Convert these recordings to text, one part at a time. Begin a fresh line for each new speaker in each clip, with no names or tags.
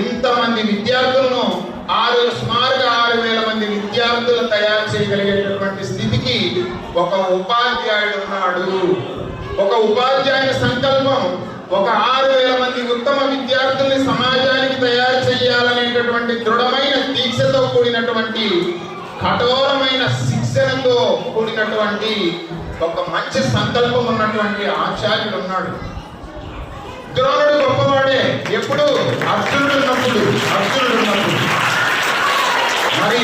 ఇంతమంది విద్యార్థులను సుమారుగా 6,000 మంది విద్యార్థులను తయారు చేయగలిగేటటువంటి స్థితికి ఒక ఉపాధ్యాయుడు ఉన్నాడు. ఒక ఉపాధ్యాయుని సంకల్పం ఒక 6,000 మంది ఉత్తమ విద్యార్థుల్ని సమాజానికి తయారు చేయాలనేటటువంటి దృఢమైన దీక్షతో కూడినటువంటి కఠోరమైన శిక్షణతో కూడినటువంటి ఒక మంచి సంకల్పం ఉన్నటువంటి ఆచార్యుడు ఉన్నాడు. ద్రోణుడు గొప్పవాడే ఎప్పుడు అర్జునుడు ఉన్నప్పుడు మరి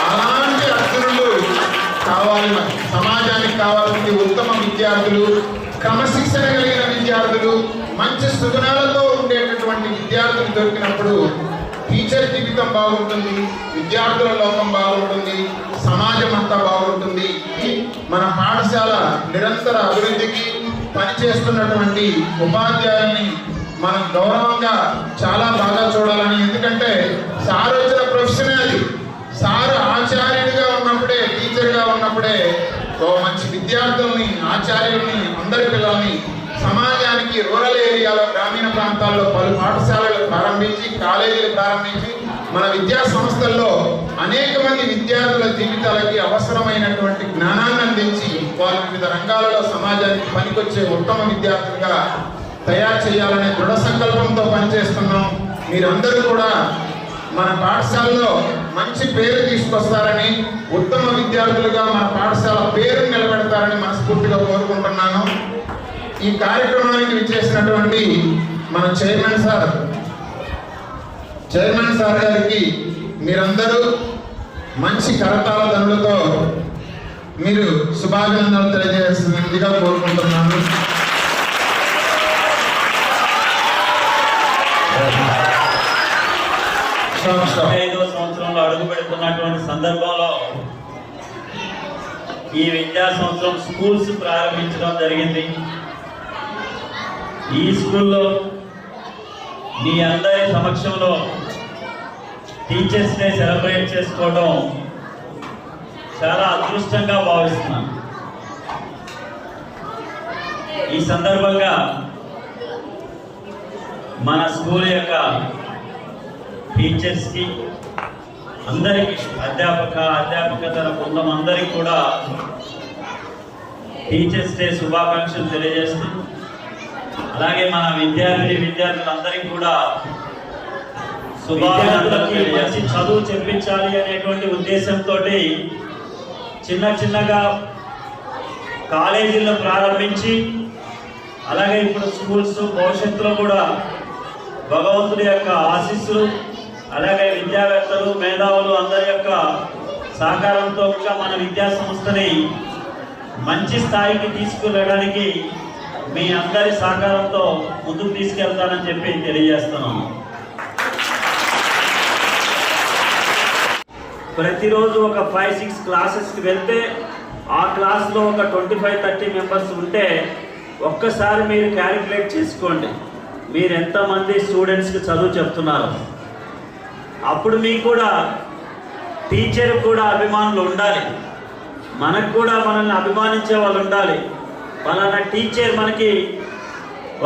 అలాంటి అర్జునుడు కావాలి. మరి సమాజానికి కావాల్సింది ఉత్తమ విద్యార్థులు, క్రమశిక్షణ కలిగిన విద్యార్థులు, మంచి సుగుణాలతో ఉండేటటువంటి విద్యార్థులు దొరికినప్పుడు టీచర్ జీవితం బాగుంటుంది, విద్యార్థుల లోకం బాగుంటుంది, సమాజం అంతా బాగుంటుంది. మన పాఠశాల నిరంతర అభివృద్ధికి పనిచేస్తున్నటువంటి ఉపాధ్యాయుల్ని మనం గౌరవంగా చాలా బాగా చూడాలని. ఎందుకంటే సార్ వచ్చిన ప్రొఫెషనే అది. సారు ఆచార్యుడిగా ఉన్నప్పుడే, టీచర్గా ఉన్నప్పుడే మంచి విద్యార్థుల్ని, ఆచార్యుల్ని, అందరి పిల్లల్ని సమాజానికి రూరల్ ఏరియాలో, గ్రామీణ ప్రాంతాల్లో పలు పాఠశాలలు ప్రారంభించి, కాలేజీలు ప్రారంభించి, మన విద్యా సంస్థల్లో అనేక మంది విద్యార్థుల జీవితాలకి అవసరమైనటువంటి జ్ఞానాన్ని అందించి వారి వివిధ రంగాలలో సమాజానికి పనికొచ్చే ఉత్తమ విద్యార్థులుగా తయారు చేయాలనే దృఢ సంకల్పంతో పనిచేస్తున్నాం. మీరందరూ కూడా మన పాఠశాలలో మంచి పేరు తీసుకొస్తారని, ఉత్తమ విద్యార్థులుగా మన పాఠశాల పేరు నిలబెడతారని మనస్ఫూర్తిగా కోరుకుంటున్నాను. ఈ కార్యక్రమానికి విచ్చేసినటువంటి మన చైర్మన్ సార్ గారికి మీరందరూ మంచి కరతాళ ధ్వనులతో మీరు శుభాభినందనలు తెలియజేస్తున్నట్టుగా కోరుకుంటున్నాను.
సంవత్సరంలో అడుగు పెడుతున్నటువంటి సందర్భంలో ఈ విద్యా సంవత్సరం స్కూల్స్ ప్రారంభించడం జరిగింది. ఈ స్కూల్లో మీ అందరి సమక్షంలో టీచర్స్ డే సెలబ్రేట్ చేసుకోవడం చాలా అదృష్టంగా భావిస్తున్నాను. ఈ సందర్భంగా మన స్కూల్ యొక్క టీచర్స్కి, అందరికీ, అధ్యాపకేతర బృందం అందరికీ కూడా టీచర్స్ డే శుభాకాంక్షలు తెలియజేస్తూ, అలాగే మన విద్యార్థులందరికీ కూడా విద్యార్థులకి మంచి చదువు చెప్పించాలి అనేటువంటి ఉద్దేశంతో చిన్నగా కాలేజీలను ప్రారంభించి, అలాగే ఇప్పుడు స్కూల్స్ భవిష్యత్తులో కూడా భగవంతుడి యొక్క ఆశీస్సులు, అలాగే విద్యావేత్తలు, మేధావులు అందరి యొక్క సహకారంతో మన విద్యా సంస్థని మంచి స్థాయికి తీసుకువెళ్ళడానికి మీ అందరి సహకారంతో ముందుకు తీసుకెళ్తానని చెప్పి తెలియజేస్తున్నాను. ప్రతిరోజు ఒక 5-6 క్లాసెస్కి వెళ్తే ఆ క్లాస్లో ఒక 25-30 మెంబర్స్ ఉంటే ఒక్కసారి మీరు క్యాలిక్యులేట్ చేసుకోండి, మీరు ఎంతమంది స్టూడెంట్స్కి చదువు చెప్తున్నారు. అప్పుడు మీకు కూడా టీచర్ కూడా అభిమానులు ఉండాలి, మనకు కూడా మనల్ని అభిమానించే వాళ్ళు ఉండాలి. పలానా టీచర్ మనకి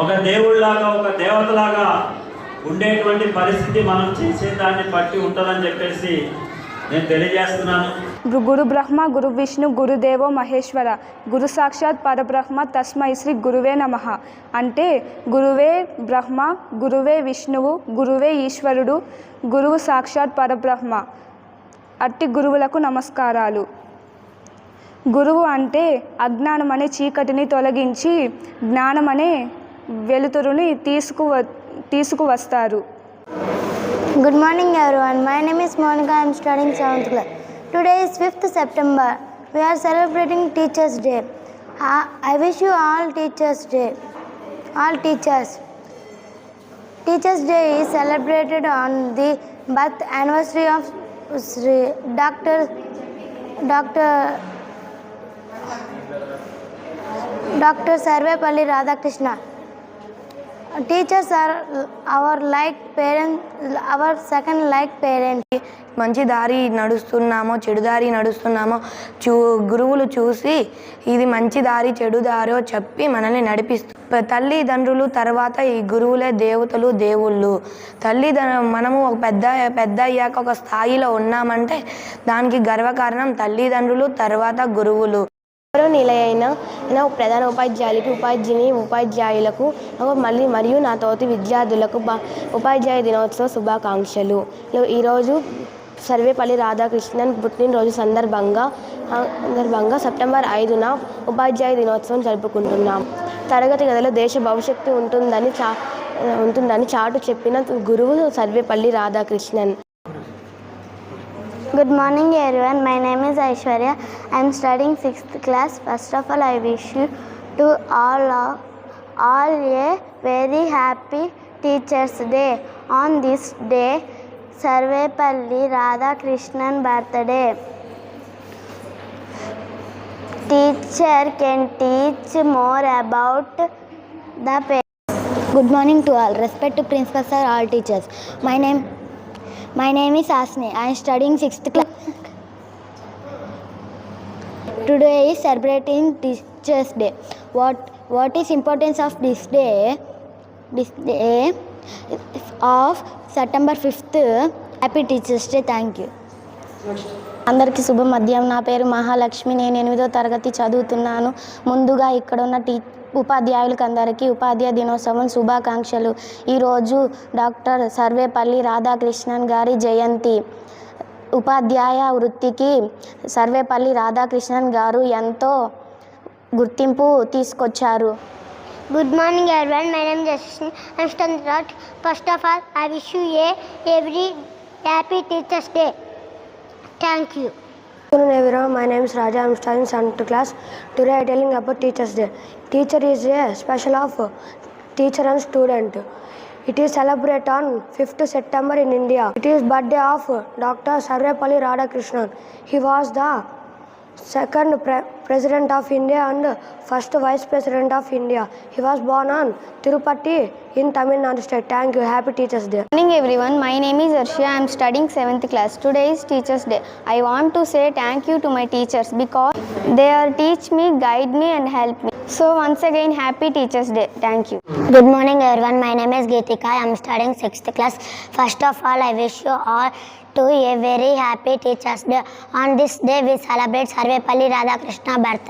ఒక దేవుళ్ళలాగా, ఒక దేవతలాగా ఉండేటువంటి పరిస్థితి మనం చేసేదాన్ని బట్టి ఉంటుందని చెప్పేసి నేను తెలియజేస్తున్నాను.
గురు బ్రహ్మ గురు విష్ణు గురుదేవో మహేశ్వర గురు సాక్షాత్ పరబ్రహ్మ తస్మై శ్రీ గురువే నమః. అంటే గురువే బ్రహ్మ, గురువే విష్ణువు, గురువే ఈశ్వరుడు, గురువు సాక్షాత్ పరబ్రహ్మ. అట్టి గురువులకు నమస్కారాలు. గురువు అంటే అజ్ఞానం అనే చీకటిని తొలగించి జ్ఞానం అనే వెలుతురుని తీసుకువస్తారు.
Good morning everyone. My name is Monica. I am studying 7th class. Today is 5th September. We are celebrating Teachers Day. I wish you all Teachers Day. All teachers. Teachers Day is celebrated on the birth anniversary of Dr. Sarvepalli Radhakrishna. Teachers are our like parents, our second like parents.
మంచి దారి నడుస్తున్నామో చెడు దారి నడుస్తున్నామో గురువులు చూసి ఇది మంచి దారి చెడు దారో చెప్పి మనల్ని నడిపిస్తారు. తల్లిదండ్రులు తర్వాత ఈ గురువులే దేవతలు దేవుళ్ళు. మనము ఒక పెద్ద అయ్యాక ఒక స్థాయిలో ఉన్నామంటే దానికి గర్వకారణం తల్లిదండ్రులు తర్వాత గురువులు.
నిలయైన ప్రధాన ఉపాధ్యాయులకు మరియు నా తోటి విద్యార్థులకు ఉపాధ్యాయ దినోత్సవ శుభాకాంక్షలు. ఈరోజు సర్వేపల్లి రాధాకృష్ణన్ పుట్టినరోజు సందర్భంగా సెప్టెంబర్ 5న ఉపాధ్యాయ దినోత్సవం జరుపుకుంటున్నాం. తరగతి గదిలో దేశ భవిష్యత్తు ఉంటుందని చాటు చెప్పిన గురువు Sarvepalli Radhakrishnan.
Good morning everyone, my name is Aishwarya. I am studying 6th class. First of all, I wish you to all a very happy Teachers Day. On this day, Sarvepalli Radhakrishnan birthday. Teacher can teach more about the parents. Good morning to all. Respect to principal sir, all teachers. My name is Asni. I am studying 6th class. Today is celebrating Teachers Day. What is importance of this day? This day of September 5th. Happy Teachers Day. Thank you. అందరికీ శుభ మధ్యాహ్నం. నా పేరు మహాలక్ష్మి. నేను 8వ తరగతి చదువుతున్నాను. ముందుగా ఇక్కడ ఉన్న ఉపాధ్యాయులకు అందరికీ ఉపాధ్యాయ దినోత్సవం శుభాకాంక్షలు. ఈరోజు డాక్టర్ సర్వేపల్లి రాధాకృష్ణన్ గారి జయంతి. ఉపాధ్యాయ వృత్తికి సర్వేపల్లి రాధాకృష్ణన్ గారు ఎంతో గుర్తింపు తీసుకొచ్చారు.
Good morning everyone, my name is Yashasni. I am studying art. First of all, I wish you a very happy Teachers Day. Thank you.
Good morning everyone, my name is Raja. I am studying 7th class. Today I am telling about Teachers Day. Teacher is a special of teacher and student. It is celebrated on 5th September in India. It is birthday of Dr. Sarvepalli Radhakrishnan. He was the second President of India and first Vice President of India. He was born on Tirupati in Tamil Nadu state. Thank you. Happy Teachers Day.
Good morning everyone. My name is Arshia. I am studying 7th class. Today is Teachers Day. I want to say thank you to my teachers because they are teach me, guide me and help me. So once again, happy Teachers Day. Thank you.
Good morning everyone, my name is Geetika. I am studying 6th class. First of all, I wish you all to a very happy Teachers Day. On this day, we celebrate Sarvepalli Radhakrishna birthday.